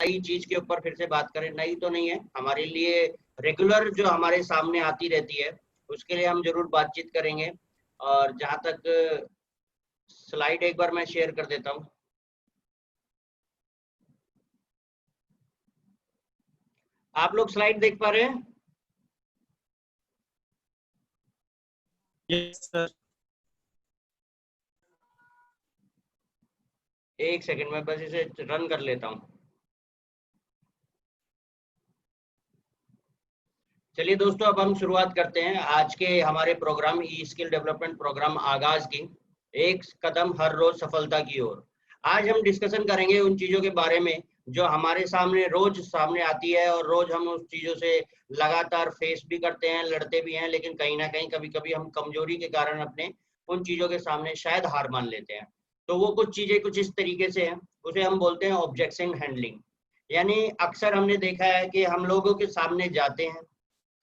नई चीज के ऊपर फिर से बात करें। नई तो नहीं है, हमारे लिए रेगुलर जो हमारे सामने आती रहती है, उसके लिए हम जरूर बातचीत करेंगे। और जहां तक स्लाइड एक बार मैं शेयर कर देता हूँ। आप लोग स्लाइड देख पा रहे हैं? Yes sir. एक सेकंड में बस इसे रन कर लेता हूँ। चलिए दोस्तों, अब हम शुरुआत करते हैं आज के हमारे प्रोग्राम ई स्किल डेवलपमेंट प्रोग्राम आगाज की, एक कदम हर रोज सफलता की ओर। आज हम डिस्कशन करेंगे उन चीजों के बारे में जो हमारे सामने रोज सामने आती है और रोज हम उस चीजों से लगातार फेस भी करते हैं, लड़ते भी हैं, लेकिन कहीं ना कहीं कभी कभी हम कमजोरी के कारण अपने उन चीजों के सामने शायद हार मान लेते हैं। तो वो कुछ चीजें कुछ इस तरीके से हैं, उसे हम बोलते हैं ऑब्जेक्शन हैंडलिंग। यानी अक्सर हमने देखा है कि हम लोगों के सामने जाते हैं,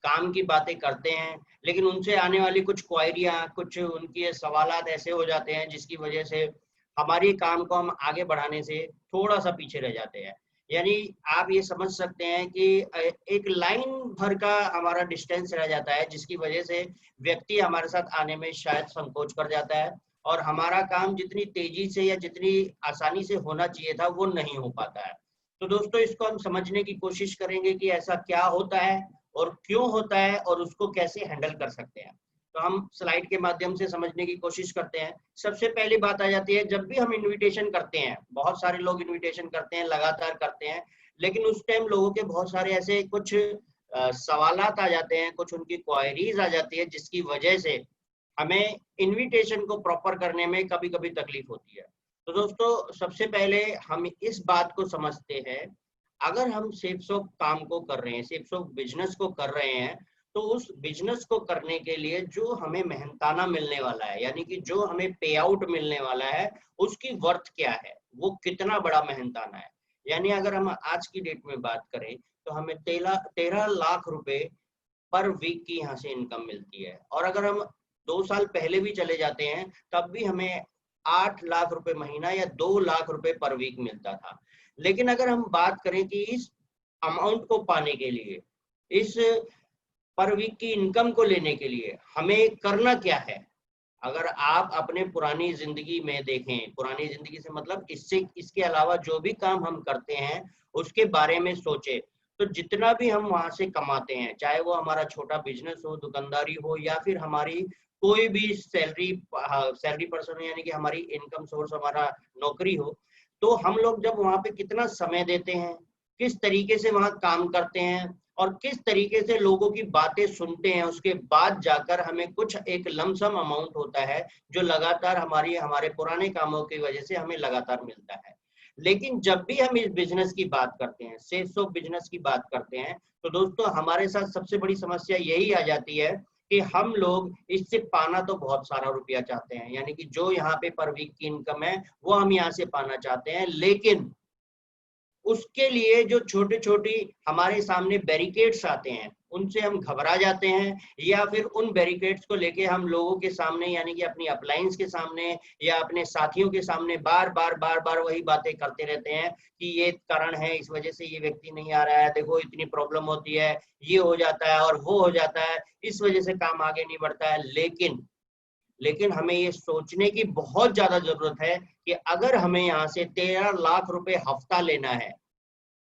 काम की बातें करते हैं, लेकिन उनसे आने वाली कुछ क्वायरियां, कुछ उनके सवालात ऐसे हो जाते हैं जिसकी वजह से हमारे काम को हम आगे बढ़ाने से थोड़ा सा पीछे रह जाते हैं। यानी आप ये समझ सकते हैं कि एक लाइन भर का हमारा डिस्टेंस रह जाता है, जिसकी वजह से व्यक्ति हमारे साथ आने में शायद संकोच कर जाता है और हमारा काम जितनी तेजी से या जितनी आसानी से होना चाहिए था वो नहीं हो पाता है। तो दोस्तों, इसको हम समझने की कोशिश करेंगे कि ऐसा क्या होता है और क्यों होता है और उसको कैसे हैंडल कर सकते हैं। तो हम स्लाइड के माध्यम से समझने की कोशिश करते हैं। सबसे पहली बात आ जाती है, जब भी हम इनविटेशन करते हैं, बहुत सारे लोग इनविटेशन करते हैं, लगातार करते हैं, लेकिन उस टाइम लोगों के बहुत सारे ऐसे कुछ सवालात आ जाते हैं, कुछ उनकी क्वायरीज आ जाती है, जिसकी वजह से हमें इनविटेशन को प्रॉपर करने में कभी कभी तकलीफ होती है। तो दोस्तों, सबसे पहले हम इस बात को समझते हैं, अगर हम सेल्स ऑफ काम को कर रहे हैं, सेल्स ऑफ बिजनेस को कर रहे हैं, तो उस बिजनेस को करने के लिए जो हमें मेहनताना मिलने वाला है, यानी कि जो हमें पे आउट मिलने वाला है, उसकी वर्थ क्या है, वो कितना बड़ा मेहनताना है। यानी अगर हम आज की डेट में बात करें तो हमें 13 लाख रुपए पर वीक की यहाँ से इनकम मिलती है। और अगर हम 2 साल पहले भी चले जाते हैं तब भी हमें 8 लाख रुपए महीना या 2 लाख रुपए पर वीक मिलता था। लेकिन अगर हम बात करें कि इस अमाउंट को पाने के लिए, इस पर वीक की इनकम को लेने के लिए हमें करना क्या है। अगर आप अपने पुरानी जिंदगी में देखें, पुरानी जिंदगी से मतलब इससे इसके अलावा जो भी काम हम करते हैं उसके बारे में सोचे, तो जितना भी हम वहां से कमाते हैं, चाहे वो हमारा छोटा बिजनेस हो, दुकानदारी हो, या फिर हमारी कोई भी सैलरी पर्सन हो, यानी कि हमारी इनकम सोर्स हमारा नौकरी हो, तो हम लोग जब वहां पे कितना समय देते हैं, किस तरीके से वहां काम करते हैं और किस तरीके से लोगों की बातें सुनते हैं, उसके बाद जाकर हमें कुछ एक लमसम अमाउंट होता है जो लगातार हमारे पुराने कामों की वजह से हमें लगातार मिलता है। लेकिन जब भी हम इस बिजनेस की बात करते हैं, सेल्स ऑफ बिजनेस की बात करते हैं, तो दोस्तों हमारे साथ सबसे बड़ी समस्या यही आ जाती है कि हम लोग इससे पाना तो बहुत सारा रुपया चाहते हैं, यानी कि जो यहाँ पे पर वीक की इनकम है वो हम यहाँ से पाना चाहते हैं, लेकिन उसके लिए जो छोटे छोटी हमारे सामने बैरिकेड्स आते हैं उनसे हम घबरा जाते हैं, या फिर उन बैरिकेड्स को लेके हम लोगों के सामने, यानी कि अपनी अपलाइंस के सामने या अपने साथियों के सामने बार बार वही बातें करते रहते हैं कि ये कारण है, इस वजह से ये व्यक्ति नहीं आ रहा है, देखो इतनी प्रॉब्लम होती है, ये हो जाता है और वो हो जाता है, इस वजह से काम आगे नहीं बढ़ता है। लेकिन हमें ये सोचने की बहुत ज्यादा जरूरत है कि अगर हमें यहाँ से 13 लाख रुपए हफ्ता लेना है,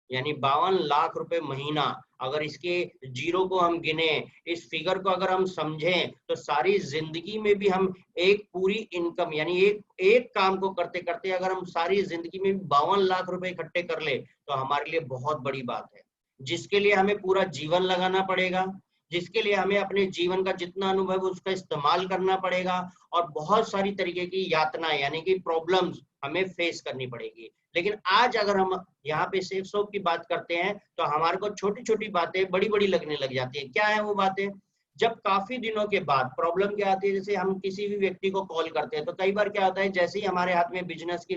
यानी 52 लाख रुपए महीना, अगर इसके जीरो को हम गिने, इस फिगर को अगर हम समझें, तो सारी जिंदगी में भी हम एक पूरी इनकम, यानी एक काम को करते करते अगर हम सारी जिंदगी में 52 लाख रुपए इकट्ठे कर ले, तो हमारे लिए बहुत बड़ी बात है, जिसके लिए हमें पूरा जीवन लगाना पड़ेगा, जिसके लिए हमें अपने जीवन का जितना अनुभव है उसका इस्तेमाल करना पड़ेगा, और बहुत सारी तरीके की यातनाएं, यानी कि प्रॉब्लम्स हमें फेस करनी पड़ेगी। लेकिन आज अगर हम यहाँ पे सेफ शॉप की बात करते हैं तो हमारे को छोटी छोटी बातें बड़ी बड़ी लगने लग जाती है। क्या है वो बातें? जब काफी दिनों के बाद प्रॉब्लम क्या आती है, जैसे हम किसी भी व्यक्ति को कॉल करते हैं तो कई बार क्या होता है, जैसे ही हमारे हाथ में बिजनेस की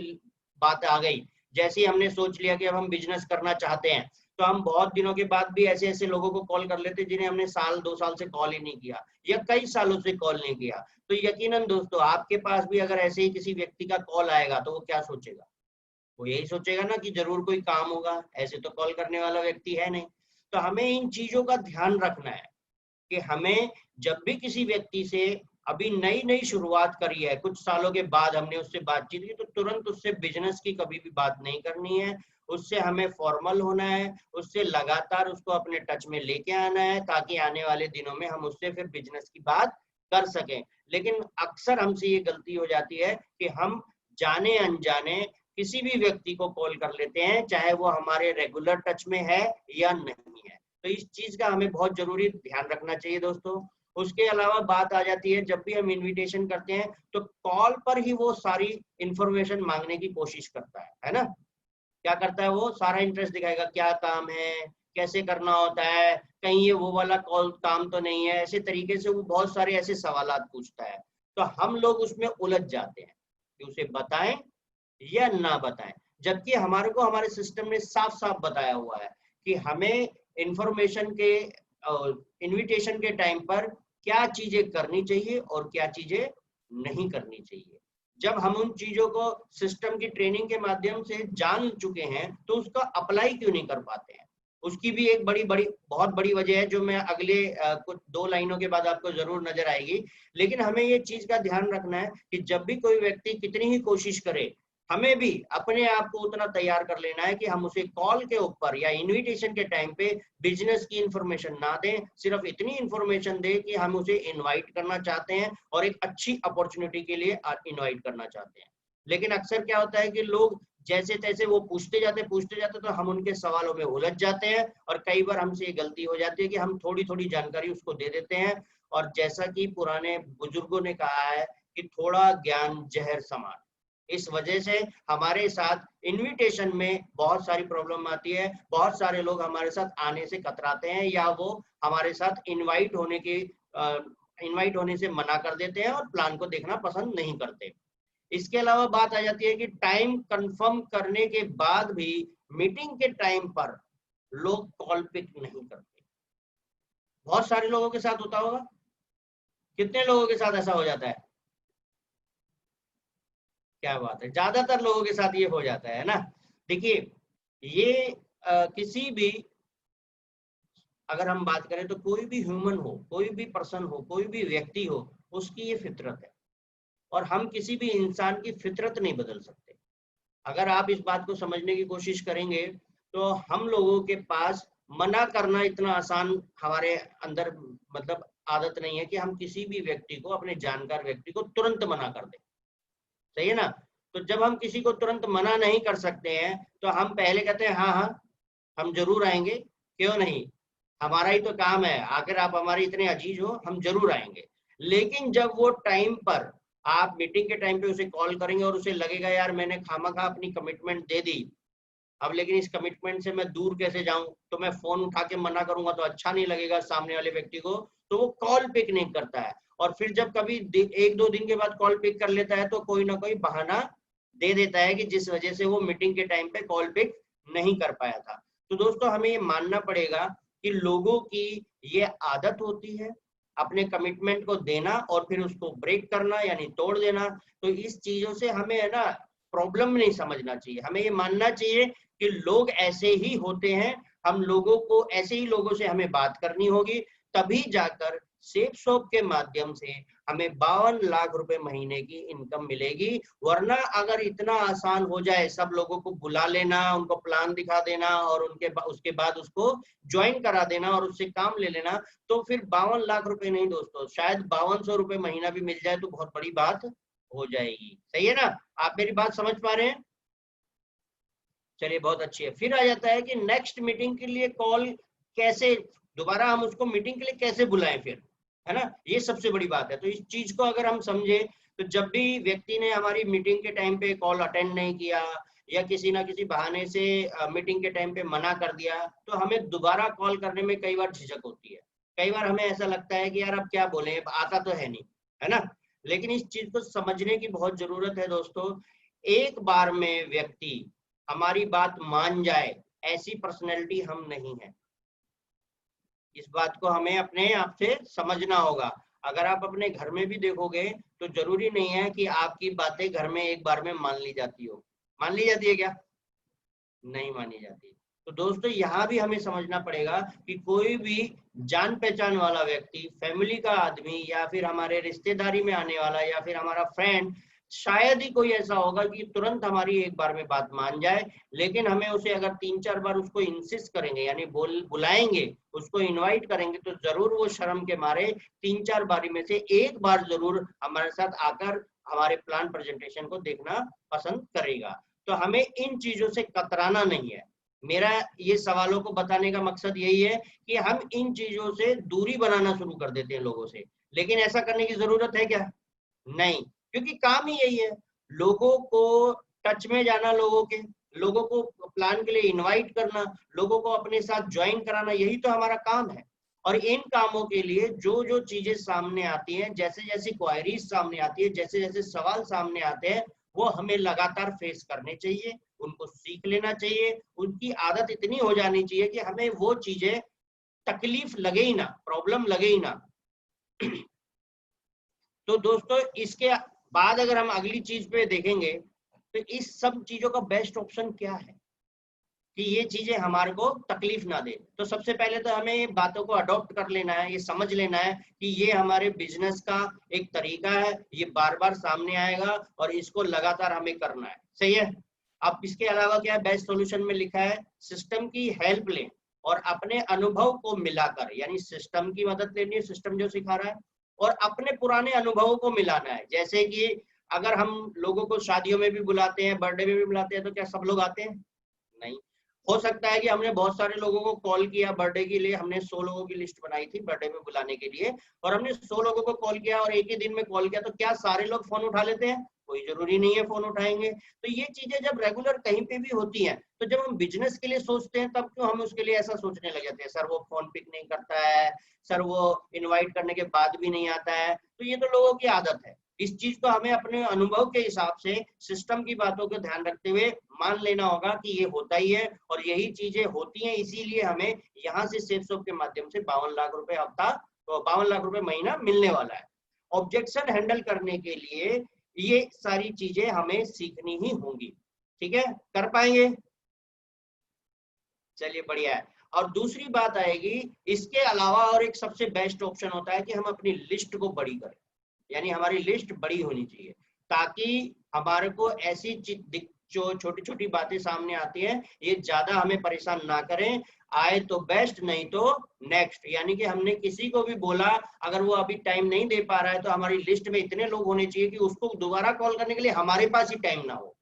बात आ गई, जैसे ही हमने सोच लिया कि अब हम बिजनेस करना चाहते हैं, तो हम बहुत दिनों के बाद भी ऐसे ऐसे लोगों को कॉल कर लेते हैं जिन्हें हमने साल 2 साल से कॉल ही नहीं किया या कई सालों से कॉल नहीं किया। तो यकीनन दोस्तों आपके पास भी अगर ऐसे ही किसी व्यक्ति का कॉल आएगा तो वो क्या सोचेगा? वो यही सोचेगा ना कि जरूर कोई काम होगा, ऐसे तो कॉल करने वाला व्यक्ति है नहीं। तो हमें इन चीजों का ध्यान रखना है कि हमें जब भी किसी व्यक्ति से अभी नई नई शुरुआत करी है, कुछ सालों के बाद हमने उससे बातचीत की, तो तुरंत उससे बिजनेस की कभी भी बात नहीं करनी है। उससे हमें फॉर्मल होना है, उससे लगातार उसको अपने टच में लेके आना है, ताकि आने वाले दिनों में हम उससे फिर बिजनेस की बात कर सकें। लेकिन अक्सर हमसे ये गलती हो जाती है कि हम जाने अनजाने किसी भी व्यक्ति को कॉल कर लेते हैं, चाहे वो हमारे रेगुलर टच में है या नहीं है। तो इस चीज का हमें बहुत जरूरी ध्यान रखना चाहिए दोस्तों। उसके अलावा बात आ जाती है, जब भी हम इनविटेशन करते हैं तो कॉल पर ही वो सारी इंफॉर्मेशन मांगने की कोशिश करता है ना। क्या करता है, वो सारा इंटरेस्ट दिखाएगा, क्या काम है, कैसे करना होता है, कहीं ये वो वाला कॉल काम तो नहीं है, ऐसे तरीके से वो बहुत सारे ऐसे सवालात पूछता है। तो हम लोग उसमें उलझ जाते हैं कि उसे बताएं या ना बताएं, जबकि हमारे को हमारे सिस्टम ने साफ साफ बताया हुआ है कि हमें इंफॉर्मेशन के इनविटेशन के टाइम पर क्या चीजें करनी चाहिए और क्या चीजें नहीं करनी चाहिए। जब हम उन चीजों को सिस्टम की ट्रेनिंग के माध्यम से जान चुके हैं तो उसका अप्लाई क्यों नहीं कर पाते हैं। उसकी भी एक बहुत बड़ी वजह है, जो मैं अगले कुछ 2 लाइनों के बाद आपको जरूर नजर आएगी। लेकिन हमें ये चीज का ध्यान रखना है कि जब भी कोई व्यक्ति कितनी ही कोशिश करे, हमें भी अपने आप को उतना तैयार कर लेना है कि हम उसे कॉल के ऊपर या इनविटेशन के टाइम पे बिजनेस की इंफॉर्मेशन ना दें, सिर्फ इतनी इंफॉर्मेशन दें कि हम उसे इनवाइट करना चाहते हैं और एक अच्छी अपॉर्चुनिटी के लिए इनवाइट करना चाहते हैं। लेकिन अक्सर क्या होता है कि लोग जैसे तैसे वो पूछते जाते तो हम उनके सवालों में उलझ जाते हैं, और कई बार हमसे ये गलती हो जाती है कि हम थोड़ी थोड़ी जानकारी उसको दे देते हैं। और जैसा कि पुराने बुजुर्गों ने कहा है कि थोड़ा ज्ञान जहर समान, इस वजह से हमारे साथ इनविटेशन में बहुत सारी प्रॉब्लम आती है। बहुत सारे लोग हमारे साथ आने से कतराते हैं, या वो हमारे साथ इनवाइट होने से मना कर देते हैं और प्लान को देखना पसंद नहीं करते। इसके अलावा बात आ जाती है कि टाइम कंफर्म करने के बाद भी मीटिंग के टाइम पर लोग कॉल पिक नहीं करते। बहुत सारे लोगों के साथ होता होगा, कितने लोगों के साथ ऐसा हो जाता है? क्या बात है, ज्यादातर लोगों के साथ ये हो जाता है ना। देखिए, ये किसी भी, अगर हम बात करें तो कोई भी ह्यूमन हो, कोई भी पर्सन हो, कोई भी व्यक्ति हो, उसकी ये फितरत है, और हम किसी भी इंसान की फितरत नहीं बदल सकते। अगर आप इस बात को समझने की कोशिश करेंगे तो हम लोगों के पास मना करना इतना आसान हमारे अंदर मतलब आदत नहीं है कि हम किसी भी व्यक्ति को, अपने जानकार व्यक्ति को तुरंत मना कर दें। सही है ना। तो जब हम किसी को तुरंत मना नहीं कर सकते हैं तो हम पहले कहते हैं हाँ हाँ हम जरूर आएंगे, क्यों नहीं, हमारा ही तो काम है, आखिर आप हमारे इतने अजीज हो, हम जरूर आएंगे। लेकिन जब वो टाइम पर आप मीटिंग के टाइम पे उसे कॉल करेंगे और उसे लगेगा यार मैंने खामखा अपनी कमिटमेंट दे दी, अब लेकिन इस कमिटमेंट से मैं दूर कैसे जाऊं, तो मैं फोन उठा के मना करूंगा तो अच्छा नहीं लगेगा सामने वाले व्यक्ति को, तो वो कॉल पिक नहीं करता है। और फिर जब कभी 1-2 दिन के बाद कॉल पिक कर लेता है तो कोई ना कोई बहाना दे देता है कि जिस वजह से वो मीटिंग के टाइम पे कॉल पिक नहीं कर पाया था। तो दोस्तों हमें ये मानना पड़ेगा कि लोगों की ये आदत होती है अपने कमिटमेंट को देना और फिर उसको ब्रेक करना यानी तोड़ देना। तो इस चीजों से हमें है ना प्रॉब्लम नहीं समझना चाहिए, हमें ये मानना चाहिए कि लोग ऐसे ही होते हैं, हम लोगों को ऐसे ही लोगों से हमें बात करनी होगी, तभी जाकर सेफ शॉप के माध्यम से हमें 52 लाख रुपए महीने की इनकम मिलेगी। वरना अगर इतना आसान हो जाए सब लोगों को बुला लेना, उनको प्लान दिखा देना और उसके बाद उसको ज्वाइन करा देना और उससे काम ले लेना, तो फिर 52 लाख रुपए नहीं दोस्तों, शायद 5200 रुपए महीना भी मिल जाए तो बहुत बड़ी बात हो जाएगी। सही है ना, आप मेरी बात समझ पा रहे हैं? चलिए बहुत अच्छी है। फिर आ जाता है कि नेक्स्ट मीटिंग के लिए कॉल कैसे, दोबारा हम उसको मीटिंग के लिए कैसे बुलाएं फिर, है ना, ये सबसे बड़ी बात है। तो इस चीज को अगर हम समझे तो जब भी व्यक्ति ने हमारी मीटिंग के टाइम पे कॉल अटेंड नहीं किया या किसी ना किसी बहाने से मीटिंग के टाइम पे मना कर दिया, तो हमें दोबारा कॉल करने में कई बार झिझक होती है। कई बार हमें ऐसा लगता है कि यार अब क्या बोले, आता तो है नहीं, है ना। लेकिन इस चीज को समझने की बहुत जरूरत है दोस्तों। एक बार में व्यक्ति हमारी बात मान जाए ऐसी पर्सनैलिटी हम नहीं है, इस बात को हमें अपने आप से समझना होगा। अगर आप अपने घर में भी देखोगे तो जरूरी नहीं है कि आपकी बातें घर में एक बार में मान ली जाती हो। मान ली जाती है क्या? नहीं मानी जाती। तो दोस्तों यहाँ भी हमें समझना पड़ेगा कि कोई भी जान पहचान वाला व्यक्ति, फैमिली का आदमी या फिर हमारे रिश्तेदारी में आने वाला या फिर हमारा फ्रेंड, शायद ही कोई ऐसा होगा कि तुरंत हमारी एक बार में बात मान जाए। लेकिन हमें उसे अगर 3-4 बार उसको इंसिस्ट करेंगे, यानी बुलाएंगे, उसको इनवाइट करेंगे, तो जरूर वो शर्म के मारे 3-4 बारी में से एक बार जरूर हमारे साथ आकर हमारे प्लान प्रेजेंटेशन को देखना पसंद करेगा। तो हमें इन चीजों से कतराना नहीं है। मेरा ये सवालों को बताने का मकसद यही है कि हम इन चीजों से दूरी बनाना शुरू कर देते हैं लोगों से। लेकिन ऐसा करने की जरूरत है क्या? नहीं, क्योंकि काम ही यही है, लोगों को टच में जाना, लोगों को प्लान के लिए इनवाइट करना, लोगों को अपने साथ ज्वाइन कराना, यही तो हमारा काम है। और इन कामों के लिए जो जो चीजें सामने आती हैं, जैसे जैसी क्वायरीज सामने आती है, जैसे जैसे सवाल सामने आते हैं, वो हमें लगातार फेस करने चाहिए, उनको सीख लेना चाहिए, उनकी आदत इतनी हो जानी चाहिए कि हमें वो चीजें तकलीफ लगे ही ना, प्रॉब्लम लगे ही ना। तो दोस्तों इसके बाद अगर हम अगली चीज पे देखेंगे तो इस सब चीजों का बेस्ट ऑप्शन क्या है कि ये चीजें हमारे को तकलीफ ना दे। तो सबसे पहले तो हमें ये बातों को अडॉप्ट कर लेना है, ये समझ लेना है कि ये हमारे बिजनेस का एक तरीका है, ये बार बार सामने आएगा और इसको लगातार हमें करना है। सही है। अब इसके अलावा क्या है, बेस्ट सॉल्यूशन में लिखा है सिस्टम की हेल्प लें और अपने अनुभव को मिलाकर, यानी सिस्टम की मदद लेनी है, सिस्टम जो सिखा रहा है, और अपने पुराने अनुभवों को मिलाना है। जैसे कि अगर हम लोगों को शादियों में भी बुलाते हैं, बर्थडे में भी बुलाते हैं, तो क्या सब लोग आते हैं? नहीं। हो सकता है कि हमने बहुत सारे लोगों को कॉल किया बर्थडे के लिए, हमने 100 लोगों की लिस्ट बनाई थी बर्थडे में बुलाने के लिए, और हमने 100 लोगों को कॉल किया और एक ही दिन में कॉल किया, तो क्या सारे लोग फोन उठा लेते हैं? कोई जरूरी नहीं है फोन उठाएंगे। तो ये चीजें जब रेगुलर कहीं पे भी होती हैं, तो जब हम बिजनेस के लिए सोचते हैं तब क्यों हम उसके लिए ऐसा सोचने लग जाते हैं, सर वो फोन पिक नहीं करता है, सर वो इन्वाइट करने के बाद भी नहीं आता है। तो ये तो लोगों की आदत है। इस चीज को हमें अपने अनुभव के हिसाब से सिस्टम की बातों को ध्यान रखते हुए मान लेना होगा कि ये होता ही है और यही चीजें होती हैं, इसीलिए हमें यहाँ से सेफसॉफ्ट के माध्यम से 52 लाख रुपए हफ्ता, तो 52 लाख रुपए महीना मिलने वाला है। ऑब्जेक्शन हैंडल करने के लिए ये सारी चीजें हमें सीखनी ही होंगी। ठीक है, कर पाएंगे? चलिए बढ़िया है। और दूसरी बात आएगी, इसके अलावा और एक सबसे बेस्ट ऑप्शन होता है कि हम अपनी लिस्ट को बड़ी करें, यानी हमारी लिस्ट बड़ी होनी चाहिए, ताकि हमारे को ऐसी जो छोटी छोटी बातें सामने आती हैं ये ज्यादा हमें परेशान ना करें। आए तो बेस्ट, नहीं तो नेक्स्ट। यानी कि हमने किसी को भी बोला, अगर वो अभी टाइम नहीं दे पा रहा है, तो हमारी लिस्ट में इतने लोग होने चाहिए कि उसको दोबारा कॉल करने के लिए हमारे पास ही टाइम ना हो,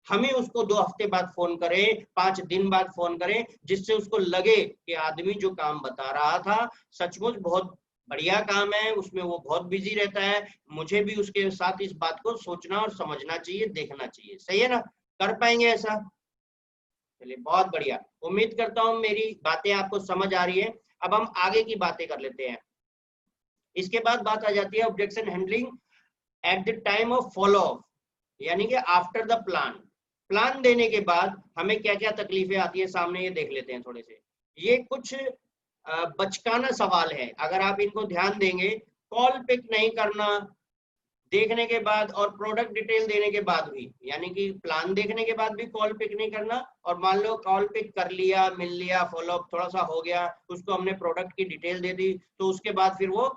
हमें उसको 2 हफ्ते बाद फोन करें, 5 दिन बाद फोन करें, जिससे उसको लगे कि आदमी जो काम बता रहा था सचमुच बहुत बढ़िया काम है, उसमें वो बहुत बिजी रहता है, मुझे भी उसके साथ इस बात को सोचना और समझना चाहिए, देखना चाहिए। सही है ना? कर पाएंगे ऐसा? चलिए बहुत बढ़िया, उम्मीद करता हूँ मेरी बातें आपको समझ आ रही है। अब हम आगे की बातें कर लेते हैं। इसके बाद बात आ जाती है objection handling at the time of follow up, यानी कि आफ्टर द प्लान। प्लान देने के बाद हमें क्या क्या तकलीफें आती है सामने, ये देख लेते हैं थोड़े से। ये कुछ बचकाना सवाल है, अगर आप इनको ध्यान देंगे, कॉल पिक नहीं करना देखने के बाद और प्रोडक्ट डिटेल देने के बाद भी, यानी कि प्लान देखने के बाद भी कॉल पिक नहीं करना, और मान लो कॉल पिक कर लिया, मिल लिया, फॉलोअप थोड़ा सा हो गया, उसको हमने प्रोडक्ट की डिटेल दे दी, तो उसके बाद फिर वो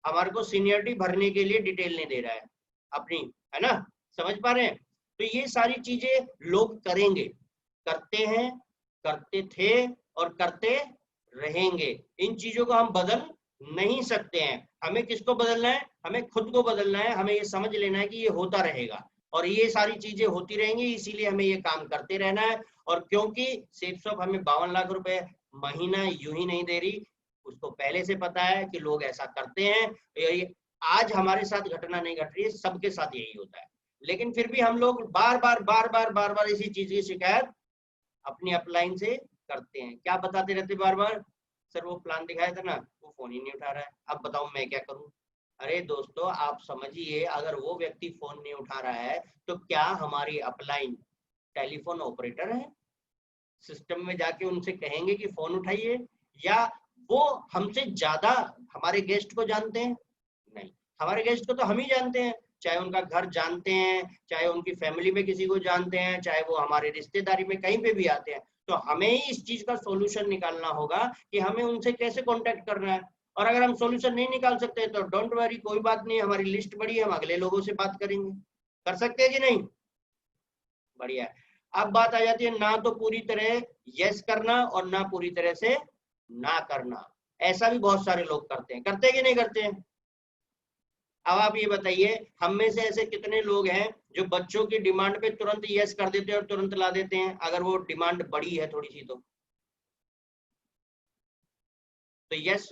हमारे को सीनियरिटी भरने के लिए डिटेल नहीं दे रहा है अपनी, है ना? समझ पा रहे हैं? तो ये सारी चीजें लोग करेंगे, करते हैं, करते थे और करते रहेंगे। इन चीजों को हम बदल नहीं सकते हैं। हमें किसको बदलना है? हमें खुद को बदलना है। हमें ये समझ लेना है कि ये होता रहेगा और ये सारी चीजें होती रहेंगी, इसीलिए हमें ये काम करते रहना है। और क्योंकि सेफसॉफ्ट हमें 52 लाख रुपए महीना यूं ही नहीं दे रही, उसको पहले से पता है कि लोग ऐसा करते हैं। आज हमारे साथ घटना नहीं घट रही है, सबके साथ यही होता है, लेकिन फिर भी हम लोग बार बार इसी चीज की शिकायत अपनी अपलाइन से करते हैं। क्या बताते रहते बार बार? सर वो प्लान दिखाया था ना, वो फोन ही नहीं उठा रहा है, अब बताओ मैं क्या करूं? अरे दोस्तों आप समझिए, अगर वो व्यक्ति फोन नहीं उठा रहा है तो क्या हमारी अपलाइन टेलीफोन ऑपरेटर है? सिस्टम में जाके उनसे कहेंगे कि फोन उठाइए? या वो हमसे ज्यादा हमारे गेस्ट को जानते हैं? नहीं, हमारे गेस्ट को तो हम ही जानते हैं। चाहे उनका घर जानते हैं, चाहे उनकी फैमिली में किसी को जानते हैं, चाहे वो हमारे रिश्तेदारी में कहीं पे भी आते हैं, तो हमें ही इस चीज का सॉल्यूशन निकालना होगा कि हमें उनसे कैसे कांटेक्ट करना है। और अगर हम सॉल्यूशन नहीं निकाल सकते तो डोंट वरी, कोई बात नहीं, हमारी लिस्ट बड़ी है, हम अगले लोगों से बात करेंगे। कर सकते हैं कि नहीं? बढ़िया है। अब बात आ जाती है ना तो पूरी तरह यस करना और ना पूरी तरह से ना करना। ऐसा भी बहुत सारे लोग करते हैं, करते हैं कि नहीं करते हैं? अब आप ये बताइए, हम में से ऐसे कितने लोग हैं जो बच्चों की डिमांड पे तुरंत यस कर देते हैं और तुरंत ला देते हैं, अगर वो डिमांड बड़ी है थोड़ी सी तो यस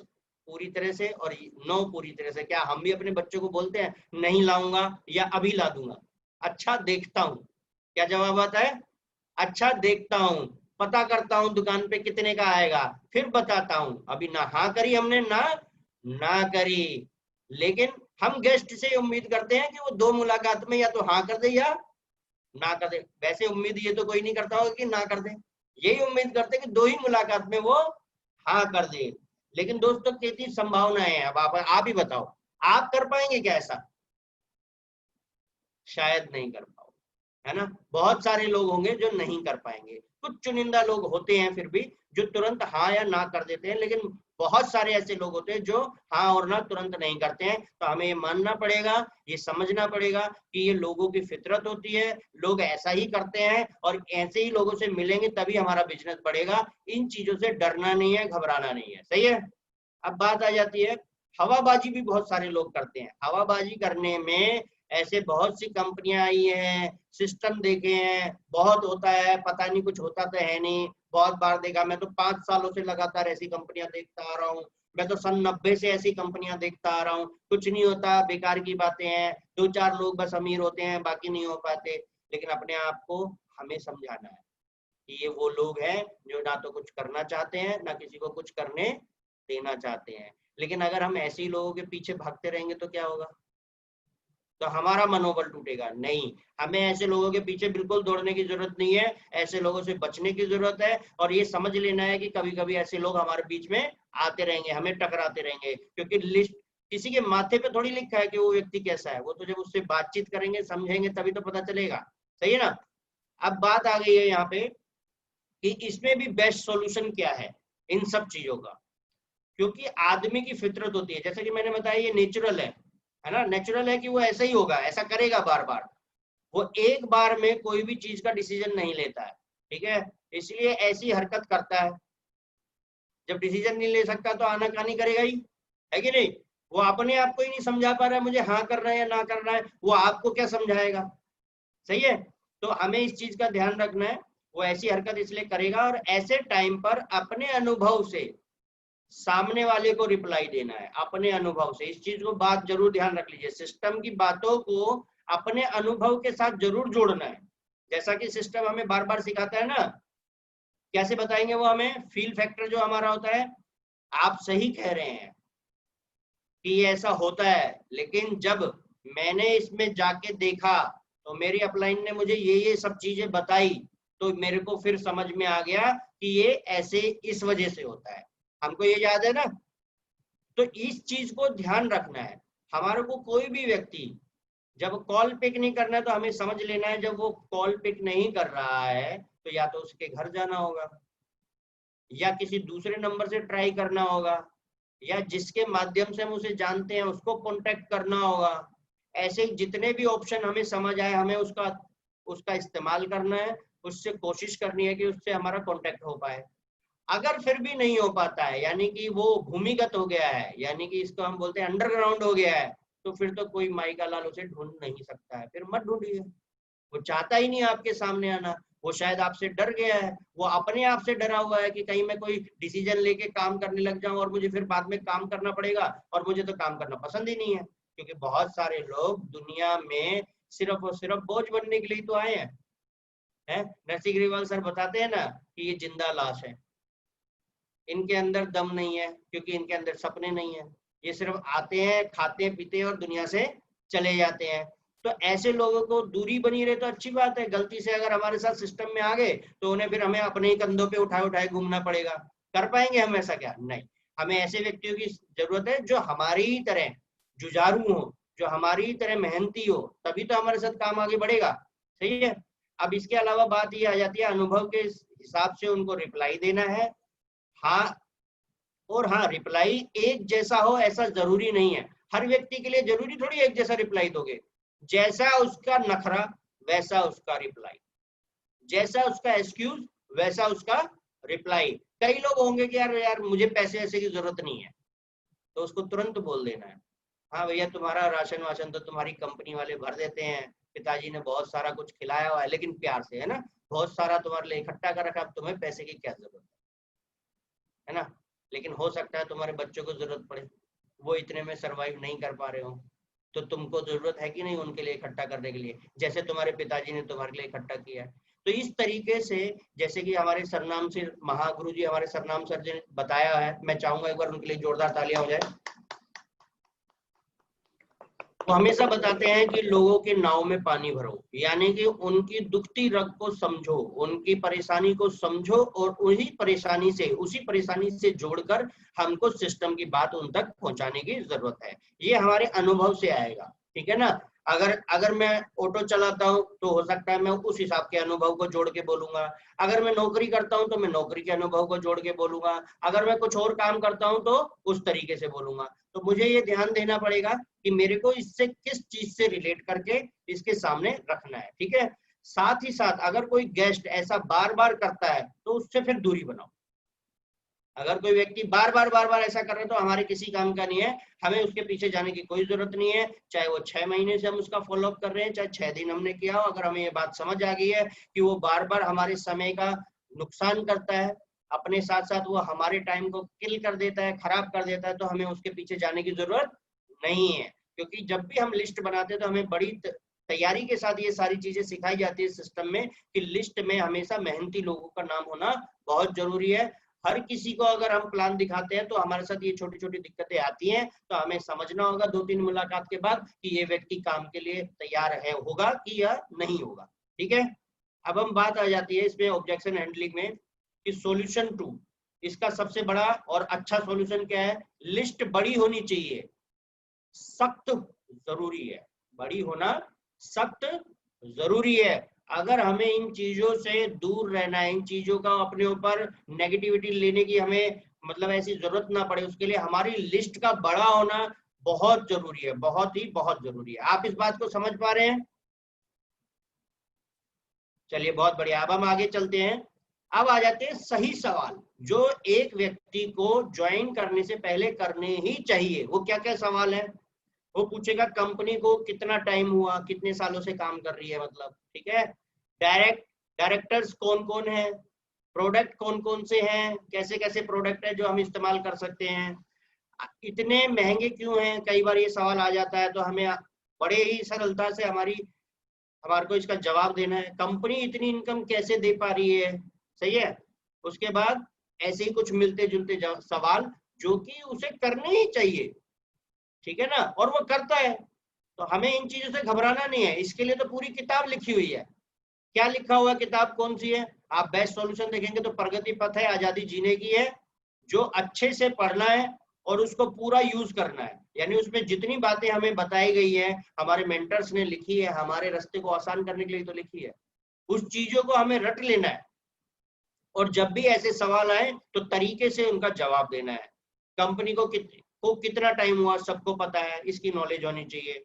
पूरी तरह से और नो पूरी तरह से। क्या हम भी अपने बच्चों को बोलते हैं नहीं लाऊंगा या अभी ला दूंगा? अच्छा देखता हूं। क्या जवाब आता है? अच्छा देखता हूं, पता करता हूं दुकान पे कितने का आएगा, फिर बताता हूं। अभी ना हाँ करी हमने, ना ना करी। लेकिन हम गेस्ट से उम्मीद करते हैं कि वो 2 मुलाकात में या तो हाँ कर दे या ना कर दे। वैसे उम्मीद ये तो कोई नहीं करता होगा कि ना कर दे, यही उम्मीद करते हैं कि 2 ही मुलाकात में वो हाँ कर दे। लेकिन दोस्तों कितनी संभावनाएं हैं? अब आप ही बताओ, आप कर पाएंगे क्या ऐसा? शायद नहीं कर पाओ, है ना। बहुत सारे लोग होंगे जो नहीं कर पाएंगे, कुछ चुनिंदा लोग होते हैं फिर भी जो तुरंत हाँ या ना कर देते हैं, लेकिन बहुत सारे ऐसे लोग होते हैं जो हाँ और ना तुरंत नहीं करते हैं। तो हमें ये मानना पड़ेगा, ये समझना पड़ेगा कि ये लोगों की फितरत होती है, लोग ऐसा ही करते हैं और ऐसे ही लोगों से मिलेंगे तभी हमारा बिजनेस बढ़ेगा। इन चीजों से डरना नहीं है, घबराना नहीं है, सही है। अब बात आ जाती है, हवाबाजी भी बहुत सारे लोग करते हैं। हवाबाजी करने में ऐसे बहुत सी कंपनियां आई हैं, सिस्टम देखे हैं, बहुत होता है, पता नहीं कुछ होता तो है नहीं। बहुत बार देखा, मैं तो 5 सालों से लगातार ऐसी कंपनियां देखता आ रहा हूँ। मैं तो सन 90 से ऐसी कंपनियां देखता आ रहा हूँ। कुछ नहीं होता, बेकार की बातें हैं, 2-4 लोग बस अमीर होते हैं, बाकी नहीं हो पाते। लेकिन अपने आप को हमें समझाना है कि ये वो लोग हैं जो ना तो कुछ करना चाहते हैं, ना किसी को कुछ करने देना चाहते हैं। लेकिन अगर हम ऐसे ही लोगों के पीछे भागते रहेंगे तो क्या होगा? तो हमारा मनोबल टूटेगा नहीं। हमें ऐसे लोगों के पीछे बिल्कुल दौड़ने की जरूरत नहीं है, ऐसे लोगों से बचने की जरूरत है। और ये समझ लेना है कि कभी कभी ऐसे लोग हमारे बीच में आते रहेंगे, हमें टकराते रहेंगे, क्योंकि लिस्ट किसी के माथे पे थोड़ी लिखा है कि वो व्यक्ति कैसा है। वो तो जब उससे बातचीत करेंगे, समझेंगे, तभी तो पता चलेगा, सही है ना। अब बात आ गई है यहाँ पे कि इसमें भी बेस्ट सॉल्यूशन क्या है इन सब चीजों का। क्योंकि आदमी की फितरत होती है, जैसे कि मैंने बताया, ये नेचुरल है ना, नेचुरल है कि वो ऐसा ही होगा, ऐसा करेगा बार बार। वो एक बार में कोई भी चीज का डिसीजन नहीं लेता है, ठीक है, इसलिए ऐसी हरकत करता है। जब डिसीजन नहीं ले सकता तो आनाकानी करेगा ही, है कि नहीं। वो अपने आप को ही नहीं समझा पा रहा है मुझे हाँ कर रहा है या ना कर रहा है, वो आपको क्या समझाएगा, सही है। तो हमें इस चीज का ध्यान रखना है। वो ऐसी हरकत इसलिए करेगा और ऐसे टाइम पर अपने अनुभव से सामने वाले को रिप्लाई देना है, अपने अनुभव से। इस चीज को बात जरूर ध्यान रख लीजिए, सिस्टम की बातों को अपने अनुभव के साथ जरूर जोड़ना है। जैसा कि सिस्टम हमें बार बार सिखाता है ना, कैसे बताएंगे वो हमें, फील फैक्टर जो हमारा होता है, आप सही कह रहे हैं कि ये ऐसा होता है, लेकिन जब मैंने इसमें जाके देखा तो मेरी अपलाइन ने मुझे ये सब चीजें बताई, तो मेरे को फिर समझ में आ गया कि ये ऐसे इस वजह से होता है। हमको ये याद है ना। तो इस चीज को ध्यान रखना है। हमारे को कोई भी व्यक्ति जब कॉल पिक नहीं करना है तो हमें समझ लेना है, जब वो कॉल पिक नहीं कर रहा है तो या तो उसके घर जाना होगा, या किसी दूसरे नंबर से ट्राई करना होगा, या जिसके माध्यम से हम उसे जानते हैं उसको कांटेक्ट करना होगा। ऐसे जितने भी ऑप्शन हमें समझ आए, हमें उसका उसका इस्तेमाल करना है, उससे कोशिश करनी है कि उससे हमारा कांटेक्ट हो पाए। अगर फिर भी नहीं हो पाता है, यानी कि वो भूमिगत हो गया है, यानी कि इसको हम बोलते हैं अंडरग्राउंड हो गया है, तो फिर तो कोई माई का लाल उसे ढूंढ नहीं सकता है, फिर मत ढूंढिए। वो चाहता ही नहीं आपके सामने आना, वो शायद आपसे डर गया है, वो अपने आप से डरा हुआ है कि कहीं मैं कोई डिसीजन लेके काम करने लग जाऊं और मुझे फिर बाद में काम करना पड़ेगा, और मुझे तो काम करना पसंद ही नहीं है। क्योंकि बहुत सारे लोग दुनिया में सिर्फ और सिर्फ बोझ बनने के लिए तो आए हैं। नरसिंह ग्रेवाल सर बताते हैं ना कि ये जिंदा लाश है, इनके अंदर दम नहीं है, क्योंकि इनके अंदर सपने नहीं है। ये सिर्फ आते हैं, खाते हैं, पीते हैं और दुनिया से चले जाते हैं। तो ऐसे लोगों को दूरी बनी रहे तो अच्छी बात है। गलती से अगर हमारे साथ सिस्टम में आ गए तो उन्हें फिर हमें अपने ही कंधों पे उठाए उठाए घूमना पड़ेगा। कर पाएंगे हम ऐसा? क्या नहीं। हमें ऐसे व्यक्तियों की जरूरत है जो हमारी ही तरह जुझारू हो, जो हमारी तरह मेहनती हो, तभी तो हमारे साथ काम आगे बढ़ेगा। सही है। अब इसके अलावा बात ये आ जाती है, अनुभव के हिसाब से उनको रिप्लाई देना है। हाँ और हाँ, रिप्लाई एक जैसा हो ऐसा जरूरी नहीं है, हर व्यक्ति के लिए जरूरी थोड़ी एक जैसा रिप्लाई दोगे। जैसा उसका नखरा वैसा उसका रिप्लाई, जैसा उसका एक्सक्यूज वैसा उसका रिप्लाई। कई लोग होंगे कि यार यार मुझे पैसे ऐसे की जरूरत नहीं है, तो उसको तुरंत बोल देना है, हाँ भैया तुम्हारा राशन वाशन तो तुम्हारी कंपनी वाले भर देते हैं, पिताजी ने बहुत सारा कुछ खिलाया हुआ है, लेकिन प्यार से, है ना, बहुत सारा तुम्हारे लिए इकट्ठा कर रखा, अब तुम्हें पैसे की क्या जरूरत है ना। लेकिन हो सकता है तुम्हारे बच्चों को जरूरत पड़े, वो इतने में सरवाइव नहीं कर पा रहे हो, तो तुमको जरूरत है कि नहीं उनके लिए इकट्ठा करने के लिए, जैसे तुम्हारे पिताजी ने तुम्हारे लिए इकट्ठा किया है। तो इस तरीके से, जैसे कि हमारे सरनाम से महागुरु जी, हमारे सरनाम सर जी ने बताया है, मैं चाहूंगा एक बार उनके लिए जोरदार तालियां हो जाए। वो हमेशा बताते हैं कि लोगों के नाव में पानी भरो, यानी कि उनकी दुखती रग को समझो, उनकी परेशानी को समझो, और उसी परेशानी से जोड़कर हमको सिस्टम की बात उन तक पहुंचाने की जरूरत है। ये हमारे अनुभव से आएगा, ठीक है ना। अगर मैं ऑटो चलाता हूँ तो हो सकता है मैं उस हिसाब के अनुभव को जोड़ के बोलूंगा, अगर मैं नौकरी करता हूँ तो मैं नौकरी के अनुभव को जोड़ के बोलूंगा, अगर मैं कुछ और काम करता हूँ तो उस तरीके से बोलूंगा। तो मुझे ये ध्यान देना पड़ेगा कि मेरे को इससे किस चीज से रिलेट करके इसके सामने रखना है, ठीक है। साथ ही साथ अगर कोई गेस्ट ऐसा बार बार करता है तो उससे फिर दूरी बनाओ। अगर कोई व्यक्ति बार बार ऐसा कर रहा है तो हमारे किसी काम का नहीं है, हमें उसके पीछे जाने की कोई जरूरत नहीं है, चाहे वो 6 महीने से हम उसका फॉलोअप कर रहे हैं, चाहे 6 दिन हमने किया हो। अगर हमें ये बात समझ आ गई है कि वो बार बार हमारे समय का नुकसान करता है, अपने साथ साथ वो हमारे टाइम को किल कर देता है, खराब कर देता है, तो हमें उसके पीछे जाने की जरूरत नहीं है। क्योंकि जब भी हम लिस्ट बनाते हैं तो हमें बड़ी तैयारी के साथ ये सारी चीजें सिखाई जाती है सिस्टम में, कि लिस्ट में हमेशा मेहनती लोगों का नाम होना बहुत जरूरी है। हर किसी को अगर हम प्लान दिखाते हैं तो हमारे साथ ये छोटी छोटी दिक्कतें आती हैं, तो हमें समझना होगा 2-3 मुलाकात के बाद कि ये व्यक्ति काम के लिए तैयार है, होगा कि या नहीं होगा, ठीक है। अब हम बात आ जाती है इसमें ऑब्जेक्शन हैंडलिंग में कि सॉल्यूशन 2, इसका सबसे बड़ा और अच्छा सॉल्यूशन क्या है, लिस्ट बड़ी होनी चाहिए, सख्त जरूरी है, बड़ी होना सख्त जरूरी है। अगर हमें इन चीजों से दूर रहना है, इन चीजों का अपने ऊपर नेगेटिविटी लेने की हमें मतलब ऐसी जरूरत ना पड़े, उसके लिए हमारी लिस्ट का बड़ा होना बहुत जरूरी है, बहुत ही बहुत जरूरी है। आप इस बात को समझ पा रहे हैं? चलिए बहुत बढ़िया, अब हम आगे चलते हैं। अब आ जाते हैं सही सवाल जो एक व्यक्ति को ज्वाइन करने से पहले करने ही चाहिए। वो क्या क्या सवाल है? वो पूछेगा कंपनी को कितना टाइम हुआ, कितने सालों से काम कर रही है, मतलब, ठीक है। डायरेक्टर्स कौन कौन है, प्रोडक्ट कौन कौन से हैं, कैसे कैसे प्रोडक्ट है जो हम इस्तेमाल कर सकते हैं, इतने महंगे क्यों हैं, कई बार ये सवाल आ जाता है, तो हमें बड़े ही सरलता से हमारे को इसका जवाब देना है। कंपनी इतनी इनकम कैसे दे पा रही है, सही है। उसके बाद ऐसे ही कुछ मिलते जुलते सवाल जो कि उसे करने ही चाहिए, ठीक है ना, और वो करता है। तो हमें इन चीजों से घबराना नहीं है, इसके लिए तो पूरी किताब लिखी हुई है। क्या लिखा हुआ किताब कौन सी है? आप बेस्ट सॉल्यूशन देखेंगे तो प्रगति पथ है, आजादी जीने की है, जो अच्छे से पढ़ना है और उसको पूरा यूज करना है। यानी उसमें जितनी बातें हमें बताई गई है, हमारे मेंटर्स ने लिखी है, हमारे रास्ते को आसान करने के लिए तो लिखी है, उस चीजों को हमें रट लेना है। और जब भी ऐसे सवाल आए तो तरीके से उनका जवाब देना है। कंपनी को कितना टाइम हुआ सबको पता है, इसकी नॉलेज होनी चाहिए।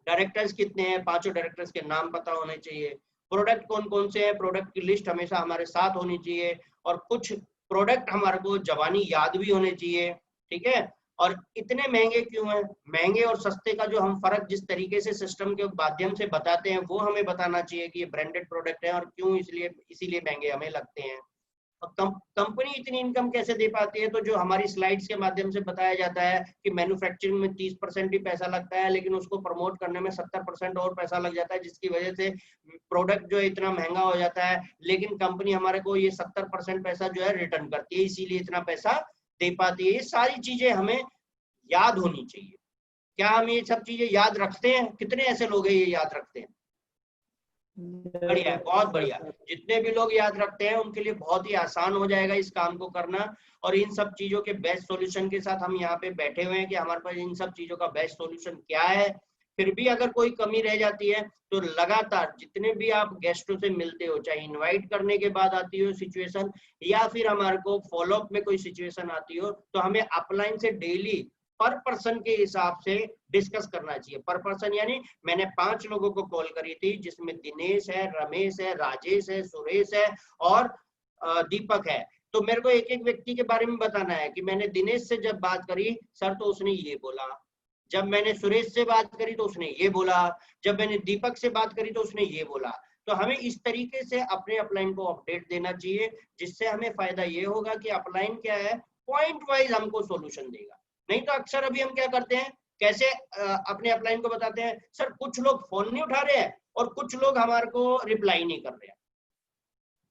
डायरेक्टर्स कितने हैं, 5 डायरेक्टर्स के नाम पता होने चाहिए। प्रोडक्ट कौन कौन से हैं, प्रोडक्ट की लिस्ट हमेशा हमारे साथ होनी चाहिए। और कुछ प्रोडक्ट हमारे को जबानी याद भी होने चाहिए, ठीक है। और इतने महंगे क्यों हैं, महंगे और सस्ते का जो हम फर्क जिस तरीके से सिस्टम के माध्यम से बताते हैं वो हमें बताना चाहिए कि ये ब्रांडेड प्रोडक्ट है और क्यों इसीलिए महंगे हमें लगते हैं। कंपनी इतनी इनकम कैसे दे पाती है, तो जो हमारी स्लाइड्स के माध्यम से बताया जाता है कि मैन्युफैक्चरिंग में 30% ही पैसा लगता है, लेकिन उसको प्रमोट करने में 70% और पैसा लग जाता है, जिसकी वजह से प्रोडक्ट जो है इतना महंगा हो जाता है। लेकिन कंपनी हमारे को ये 70% पैसा जो है रिटर्न करती है, इसीलिए इतना पैसा दे पाती है। ये सारी चीजें हमें याद होनी चाहिए। क्या हम ये सब चीजें याद रखते हैं? कितने ऐसे लोग हैं ये याद रखते हैं? बढ़िया है, बहुत बढ़िया। जितने भी लोग याद रखते हैं उनके लिए बहुत ही आसान हो जाएगा इस काम को करना। और इन सब चीजों के बेस्ट सॉल्यूशन के साथ हम यहाँ पे बैठे हुए हैं कि हमारे पास इन सब चीजों का बेस्ट सॉल्यूशन क्या है, फिर भी अगर कोई कमी रह जाती है तो लगातार जितने भी आप गेस्टों से मिलते हो, चाहे इनवाइट करने के बाद आती हो सिचुएशन या फिर हमारे को फॉलोअप में कोई सिचुएशन आती हो, तो हमें अपलाइन से डेली पर पर्सन के हिसाब से डिस्कस करना चाहिए। पर पर्सन यानी मैंने 5 लोगों को कॉल करी थी, जिसमें दिनेश है, रमेश है, राजेश है, सुरेश है और दीपक है। तो मेरे को एक एक व्यक्ति के बारे में बताना है कि मैंने दिनेश से जब बात करी सर तो उसने ये बोला, जब मैंने सुरेश से बात करी तो उसने ये बोला, जब मैंने दीपक से बात करी तो उसने ये बोला। तो हमें इस तरीके से अपने अपलाइन को अपडेट देना चाहिए, जिससे हमें फायदा ये होगा कि अपलाइन क्या है, पॉइंट वाइज हमको सॉल्यूशन देगा। नहीं तो अक्सर अभी हम क्या करते हैं, कैसे अपने अपलाइन को बताते हैं, सर कुछ लोग फोन नहीं उठा रहे हैं और कुछ लोग हमारे को रिप्लाई नहीं कर रहे हैं।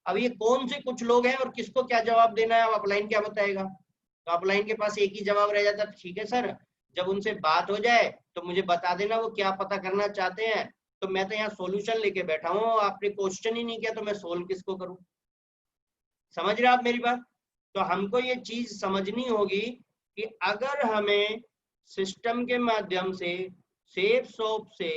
अब ये कौन से कुछ लोग हैं और किसको क्या जवाब देना है, अब अपलाइन क्या बताएगा? तो अपलाइन के पास एक ही जवाब रह जाता है, ठीक है सर, जब उनसे बात हो जाए तो मुझे बता देना वो क्या पता करना चाहते हैं। तो मैं तो यहाँ सॉल्यूशन लेके बैठा हूँ, आपने क्वेश्चन ही नहीं किया तो मैं सोल्व किसको करूँ? समझ रहे आप मेरी बात? तो हमको ये चीज समझनी होगी कि अगर हमें सिस्टम के माध्यम से सेफ शॉप से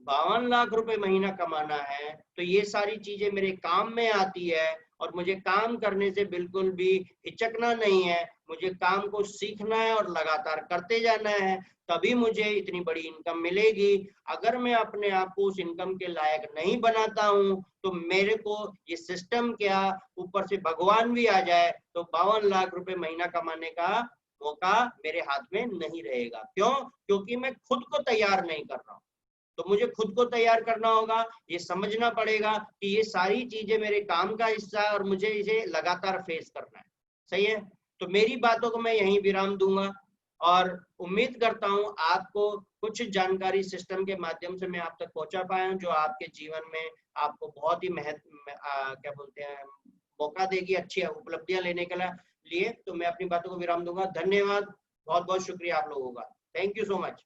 52 लाख रुपए महीना कमाना है, तो ये सारी चीजें मेरे काम में आती है और मुझे काम करने से बिल्कुल भी हिचकना नहीं है। मुझे काम को सीखना है और लगातार करते जाना है, तभी मुझे इतनी बड़ी इनकम मिलेगी। अगर मैं अपने आप को उस इनकम के लायक नहीं बनाता हूं तो मेरे को ये सिस्टम क्या, ऊपर से भगवान भी आ जाए तो 52 लाख रुपए महीना कमाने का मौका मेरे हाथ में नहीं रहेगा। क्यों? क्योंकि मैं खुद को तैयार नहीं कर रहा हूं। तो मुझे खुद को तैयार करना होगा, ये समझना पड़ेगा कि ये सारी चीजें मेरे काम का हिस्सा है और मुझे इसे लगातार फेस करना है। सही है? तो मेरी बातों को मैं यहीं विराम दूंगा और उम्मीद करता हूं आपको कुछ जानकारी सिस्टम के माध्यम से मैं आप तक पहुंचा पाया हूं, जो आपके जीवन में आपको बहुत ही क्या बोलते हैं, मौका देगी अच्छी उपलब्धियां लेने के लिए। तो मैं अपनी बातों को विराम दूंगा। धन्यवाद, बहुत बहुत शुक्रिया आप लोगों का। Thank you so much.